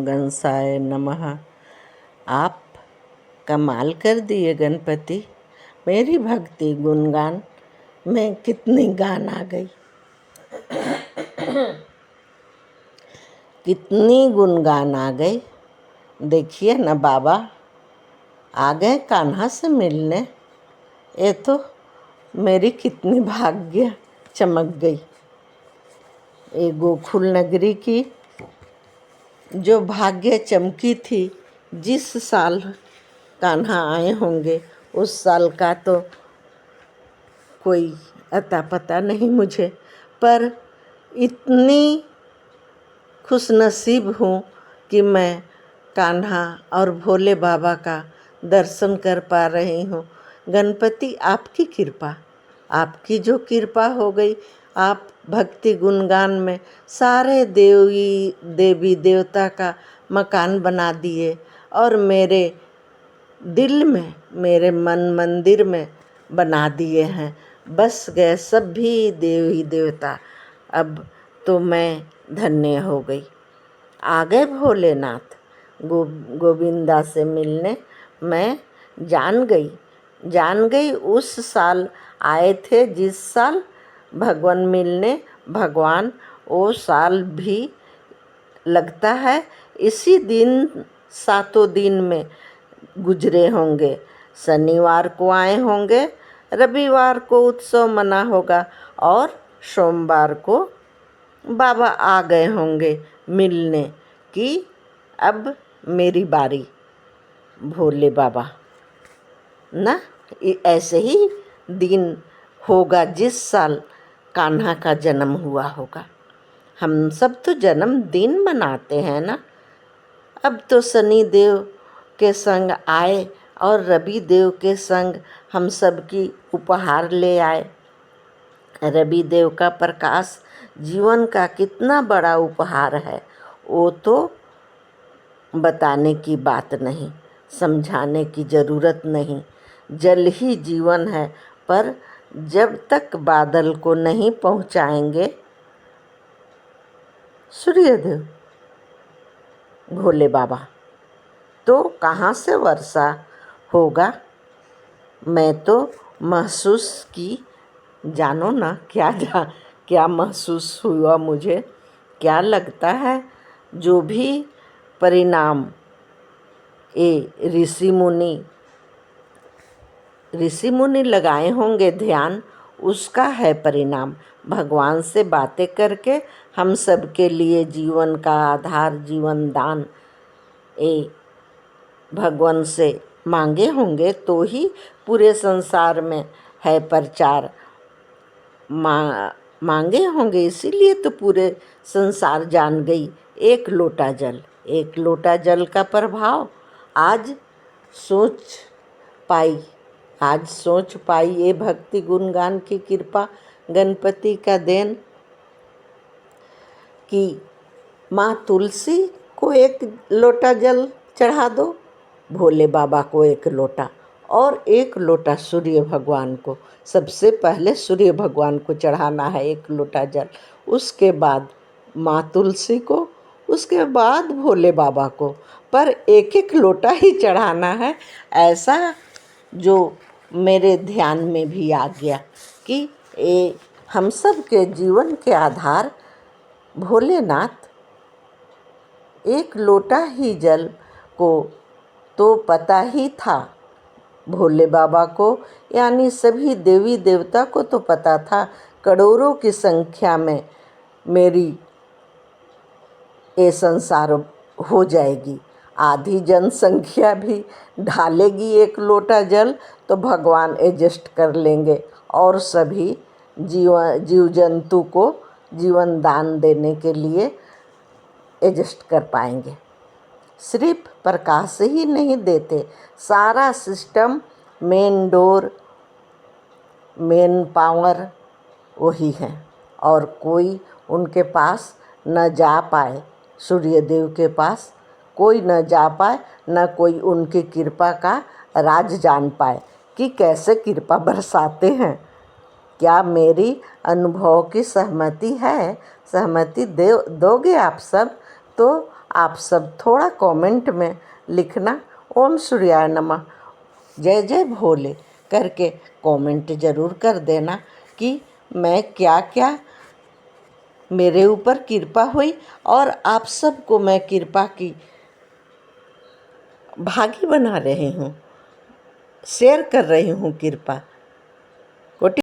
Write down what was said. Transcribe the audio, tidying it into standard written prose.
गणसाय नमः। आप कमाल कर दिए गणपति। मेरी भक्ति गुणगान में कितनी गान आ गई, कितनी गुणगान आ गई। देखिए न बाबा आ गए कान्हा से मिलने। ये तो मेरी कितनी भाग्य चमक गई। ये गोकुल नगरी की जो भाग्य चमकी थी, जिस साल कान्हा आए होंगे उस साल का तो कोई अता पता नहीं मुझे, पर इतनी खुशनसीब हूँ कि मैं कान्हा और भोले बाबा का दर्शन कर पा रही हूँ। गणपति आपकी कृपा, आपकी जो कृपा हो गई, आप भक्ति गुणगान में सारे देवी देवता का मकान बना दिए और मेरे दिल में, मेरे मन मंदिर में बना दिए हैं। बस गए सभी देवी देवता। अब तो मैं धन्य हो गई। आ गए भोलेनाथ गोविंदा से मिलने। मैं जान गई उस साल आए थे, जिस साल भगवान मिलने भगवान, वो साल भी लगता है इसी दिन 7 दिन में गुजरे होंगे। शनिवार को आए होंगे, रविवार को उत्सव मना होगा और सोमवार को बाबा आ गए होंगे मिलने कि अब मेरी बारी। भोले बाबा ना, ऐसे ही दिन होगा जिस साल कान्हा का जन्म हुआ होगा। हम सब तो जन्मदिन मनाते हैं ना। अब तो शनि देव के संग आए और रवि देव के संग हम सब की उपहार ले आए। रवि देव का प्रकाश जीवन का कितना बड़ा उपहार है, वो तो बताने की बात नहीं, समझाने की ज़रूरत नहीं। जल ही जीवन है, पर जब तक बादल को नहीं पहुँचाएंगे सूर्यदेव भोले बाबा, तो कहाँ से वर्षा होगा। मैं तो महसूस की, जानो ना क्या महसूस हुआ मुझे, क्या लगता है। जो भी परिणाम ये ऋषि मुनि लगाए होंगे ध्यान, उसका है परिणाम। भगवान से बातें करके हम सब के लिए जीवन का आधार, जीवन दान ये भगवान से मांगे होंगे, तो ही पूरे संसार में है प्रचार। मांगे होंगे, इसीलिए तो पूरे संसार जान गई। एक लोटा जल का प्रभाव आज सोच पाई ये भक्ति गुणगान की कृपा, गणपति का देन कि माँ तुलसी को एक लोटा जल चढ़ा दो, भोले बाबा को एक लोटा, और एक लोटा सूर्य भगवान को। सबसे पहले सूर्य भगवान को चढ़ाना है एक लोटा जल, उसके बाद माँ तुलसी को, उसके बाद भोले बाबा को, पर एक एक लोटा ही चढ़ाना है। ऐसा जो मेरे ध्यान में भी आ गया कि ये हम सब के जीवन के आधार भोलेनाथ। एक लोटा ही जल को तो पता ही था भोले बाबा को, यानी सभी देवी देवता को तो पता था। करोड़ों की संख्या में मेरी ये संसार हो जाएगी, आधी जनसंख्या भी ढालेगी एक लोटा जल, तो भगवान एडजस्ट कर लेंगे और सभी जीव जंतु को जीवन दान देने के लिए एडजस्ट कर पाएंगे। सिर्फ प्रकाश ही नहीं देते, सारा system, main door, main power वही है, और कोई उनके पास न जा पाए। सूर्यदेव के पास कोई न जा पाए, न कोई उनकी कृपा का राज जान पाए कि कैसे कृपा बरसाते हैं। क्या मेरी अनुभव की सहमति है? सहमति दोगे आप सब तो आप सब थोड़ा कमेंट में लिखना ओम सूर्याय नमः, जय जय भोले करके कमेंट ज़रूर कर देना कि मैं क्या क्या मेरे ऊपर कृपा हुई और आप सबको मैं कृपा की भागी बना रही हूँ, शेयर कर रही हूँ कृपा।